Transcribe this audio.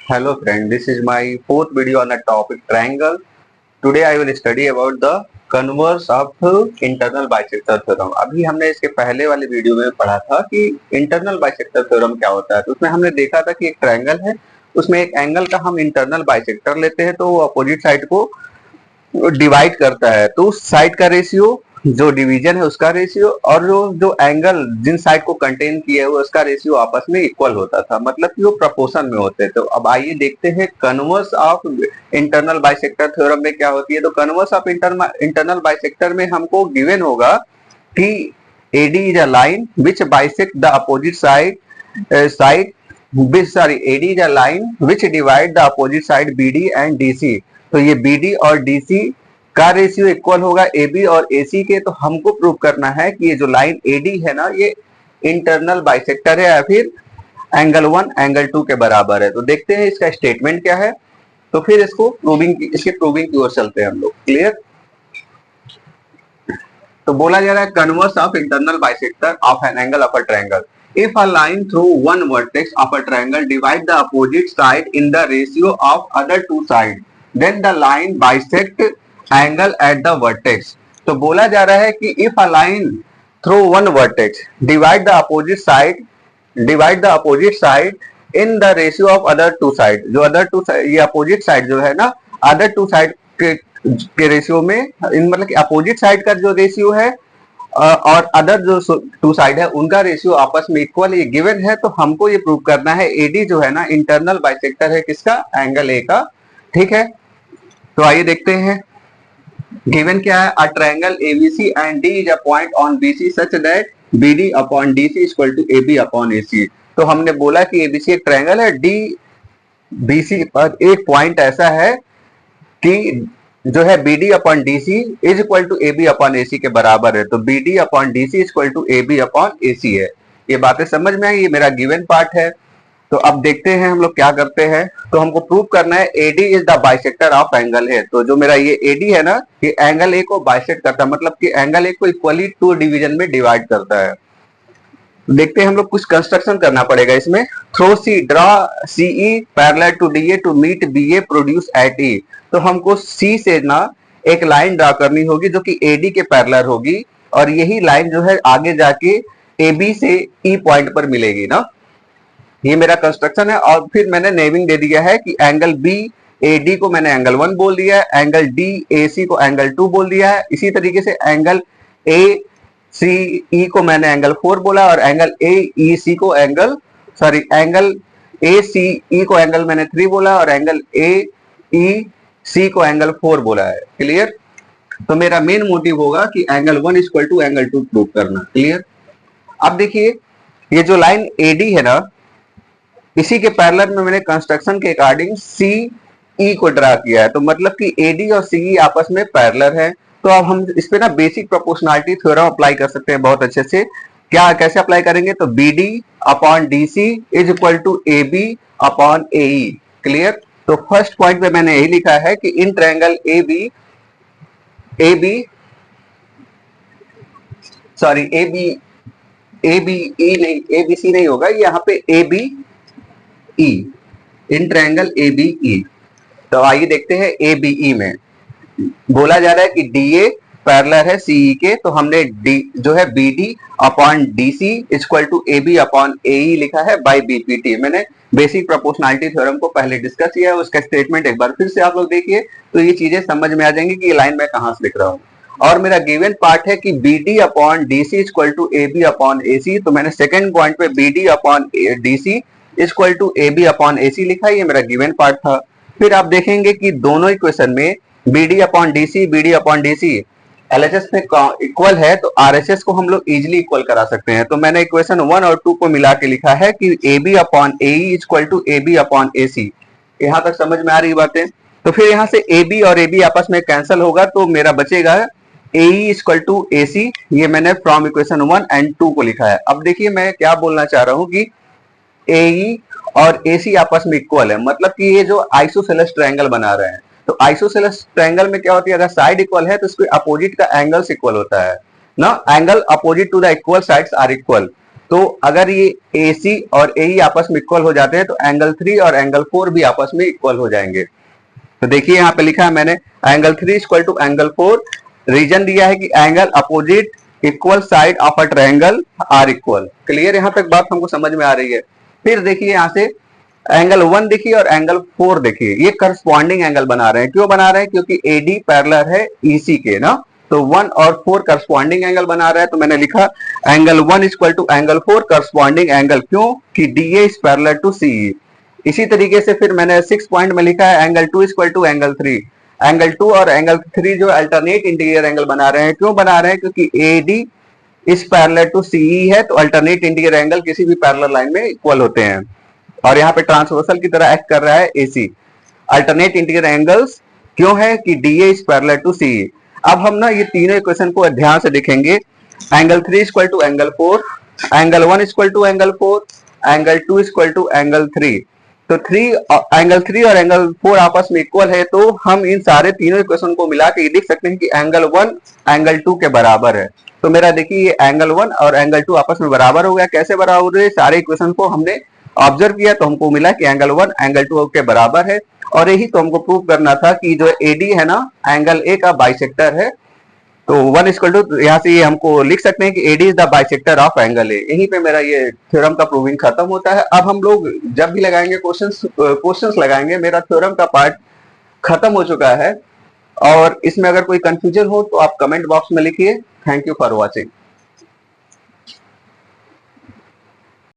Hello friend, this is my fourth video on the topic triangle. Today I will study about the converse of internal bisector theorem. अभी हमने इसके पहले वाले video में पढ़ा था कि इंटरनल बाइसेक्टर थ्योरम क्या होता है। तो उसमें हमने देखा था कि एक ट्रायंगल है, उसमें एक एंगल का हम इंटरनल बाइसेक्टर लेते हैं तो वो अपोजिट साइड को डिवाइड करता है। तो उस साइड का रेशियो, जो डिवीजन है उसका रेशियो, और जो जो एंगल जिन साइड को कंटेन किया है उसका रेशियो आपस में इक्वल होता था, मतलब कि वो प्रपोर्शन में होते। तो अब आइए देखते हैं converse of internal bisector theorem में क्या होती है। तो कन्वर्स ऑफ इंटरनल बाइसेक्टर में हमको गिवन होगा कि AD is a line which bisect the opposite side AD is a line which divide the opposite side BD and DC। तो ये BD और DC का रेशियो इक्वल होगा AB और AC के। तो हमको प्रूव करना है कि ये जो लाइन AD है ना, ये इंटरनल बाइसेक्टर है या फिर एंगल 1 एंगल 2 के बराबर है। तो देखते हैं इसका स्टेटमेंट क्या है, तो फिर इसकी प्रूविंग की ओर चलते हैं हम लोग। क्लियर। तो बोला जा रहा है converse of internal bisector of an angle of a triangle. If a line through one vertex of a triangle divide the opposite side in the ratio of other two sides, then the line bisect angle at the vertex। तो बोला जा रहा है कि if a line through one vertex divide the opposite side in the ratio of other two side, जो other two side, ये opposite side जो है ना, other two side के रेशियो में, मतलब कि अपोजिट साइड का जो रेशियो है और अदर जो टू साइड है उनका रेशियो आपस में इक्वल, ये गिवन है। तो हमको ये प्रूव करना है AD जो है ना इंटरनल बाइसेक्टर है किसका, एंगल A का। ठीक है, तो आइए देखते हैं गिवन क्या है। A triangle ABC and D is a point on BC such that BD upon DC equal to AB upon AC। तो हमने बोला कि ABC एक ट्रायंगल है, BC पर एक पॉइंट ऐसा है कि जो है BD upon DC is equal to AB upon AC के बराबर है। तो BD upon DC is equal to AB upon AC है। ये बातें समझ में आई, ये मेरा गिवन पार्ट है। तो अब देखते हैं हम लोग क्या करते हैं। तो हमको प्रूव करना है AD is the bisector of angle है। तो जो मेरा ये AD है ना, ये एंगल A को बाइसेक्ट करता है, मतलब कि एंगल A को इक्वली टू डिवीजन में डिवाइड करता है। देखते हैं हम लोग कुछ कंस्ट्रक्शन करना पड़ेगा इसमें। Through C draw CE parallel to DA to meet BA produce at E। तो हमको C से ना एक लाइन ड्रॉ करनी होगी जो कि AD के पैरेलल होगी, और यही लाइन जो है आगे जाके AB से E पॉइंट पर मिलेगी ना। ये मेरा कंस्ट्रक्शन है, और फिर मैंने नेमिंग दे दिया है कि एंगल BAD को मैंने एंगल 1 बोल दिया है, एंगल DAC को एंगल 2 बोल दिया है। इसी तरीके से एंगल ACE को मैंने एंगल 4 बोला, और एंगल AEC को एंगल ACE को एंगल मैंने 3 बोला, और एंगल AEC को एंगल 4 बोला है। क्लियर। तो मेरा मेन मोटिव होगा कि angle 1 equal to angle 2 prove करना। क्लियर। अब देखिए ये जो लाइन AD है ना, इसी के पैरेलल में मैंने कंस्ट्रक्शन के अकॉर्डिंग CE को ड्रा किया है। तो मतलब कि AD और CE आपस में पैरेलल है। तो अब हम इस पे ना बेसिक प्रोपोर्शनलिटी थ्योरम अप्लाई कर सकते हैं बहुत अच्छे से। क्या कैसे अप्लाई करेंगे, तो BD upon DC is equal to AB upon AE। Clear. तो फर्स्ट पॉइंट पे मैंने यही लिखा है कि इन ट्रायंगल ABC नहीं होगा, यहाँ पे ABE, इन ट्रायंगल ABE। तो आइए देखते हैं ABE में बोला जा रहा है कि DA पैरेलल है CE के। तो हमने जो है BD upon DC equal to AB upon AE लिखा है बाय BPT। मैंने बेसिक प्रोपोर्शनलिटी थ्योरम को पहले डिस्कस किया है, उसका स्टेटमेंट एक बार फिर से आप लोग देखिए तो ये चीजें समझ में आ जाएंगी कि ये लाइन मैं कहां से लिख रहा हूँ। और मेरा गिवन पार्ट है कि BD upon DC equal to AB upon AC। तो मैंने सेकेंड पॉइंट पे BD upon DC equal to AB upon AC लिखा है, ये मेरा गिवन पार्ट था। फिर आप देखेंगे कि दोनों इक्वेशन में BD अपॉन DC LHS में इक्वल है, तो RHS को हम लोग इजिली इक्वल करा सकते हैं। तो मैंने इक्वेशन 1 और 2 को मिला के लिखा है कि AB upon AE equal to AB upon AC। यहां तक समझ में आ रही बातें। तो फिर यहां से AB और AB आपस में कैंसिल होगा, तो मेरा बचेगा AE इक्वल टू AC। ये मैंने फ्रॉम इक्वेशन 1 एंड 2 को लिखा है। अब देखिए मैं क्या बोलना चाह रहा हूं कि AE और AC आपस में इक्वल है, मतलब कि ये जो आइसोसेलेस ट्रायंगल बना रहे हैं। तो आइसोसेलेस ट्रायंगल में क्या होती है, अगर साइड इक्वल है तो इसके अपोजिट का एंगल्स इक्वल होता है ना। Angle opposite to the equal sides are equal. तो अगर ये AC और AE आपस में इक्वल हो जाते हैं तो एंगल 3 और एंगल 4 भी आपस में इक्वल हो जाएंगे। तो देखिए यहाँ पे लिखा है मैंने angle 3 equal to angle 4, reason दिया है कि angle opposite equal side of a triangle are equal. Clear, यहाँ तक बात हमको समझ में आ रही है। फिर देखिए यहाँ से एंगल 1 देखिए और एंगल 4 देखिए, ये करस्पॉन्डिंग एंगल बना रहे हैं। क्यों बना रहे हैं? क्योंकि AD पैरेलल है EC के ना, तो 1 और 4 करस्पॉन्डिंग एंगल बना रहा है। तो मैंने लिखा angle 1 equal to angle 4 corresponding angle. क्यों? कि DA is parallel to CE। इसी तरीके से फिर मैंने 6 पॉइंट में लिखा है angle 2 equal to angle 3। Angle 2 और एंगल 3 जो अल्टरनेट इंटीरियर एंगल बना रहे हैं। क्यों बना रहे हैं? क्योंकि AD is parallel to CE है, तो अल्टरनेट इंटीरियर एंगल किसी भी पैरेलल लाइन में इक्वल होते हैं। और यहाँ पे ट्रांसवर्सल की तरह एक्ट कर रहा है AC। अल्टरनेट इंटीरियर एंगल्स क्यों है? कि DA is parallel to CE। अब हम ना ये तीनों इक्वेशन को ध्यान से देखेंगे। Angle 3 equal to angle 4, angle 1 equal to angle 4, angle 2 equal to angle 3। तो एंगल 3 और एंगल 4 आपस में इक्वल है, तो हम इन सारे तीनों इक्वेशन को मिला के ये देख सकते हैं कि एंगल 1 एंगल 2 के बराबर है। तो मेरा देखिए ये एंगल 1 और एंगल 2 आपस में बराबर हो गया। कैसे बराबर हुए? सारे इक्वेशन को हमने ऑब्जर्व किया तो हमको मिला कि एंगल 1 एंगल 2 के बराबर है। और यही तो हमको प्रूव करना था कि जो AD है ना, एंगल A का बाइसेक्टर है। तो 1 इक्वल टू, यहाँ से ये हमको लिख सकते हैं कि AD is the bisector of angle A। यहीं पे मेरा ये थ्योरम का प्रूविंग खत्म होता है। अब हम लोग जब भी लगाएंगे क्वेश्चंस लगाएंगे, मेरा थ्योरम का पार्ट खत्म हो चुका है। और इसमें अगर कोई कंफ्यूजन हो तो आप कमेंट बॉक्स में लिखिए। Thank you for watching.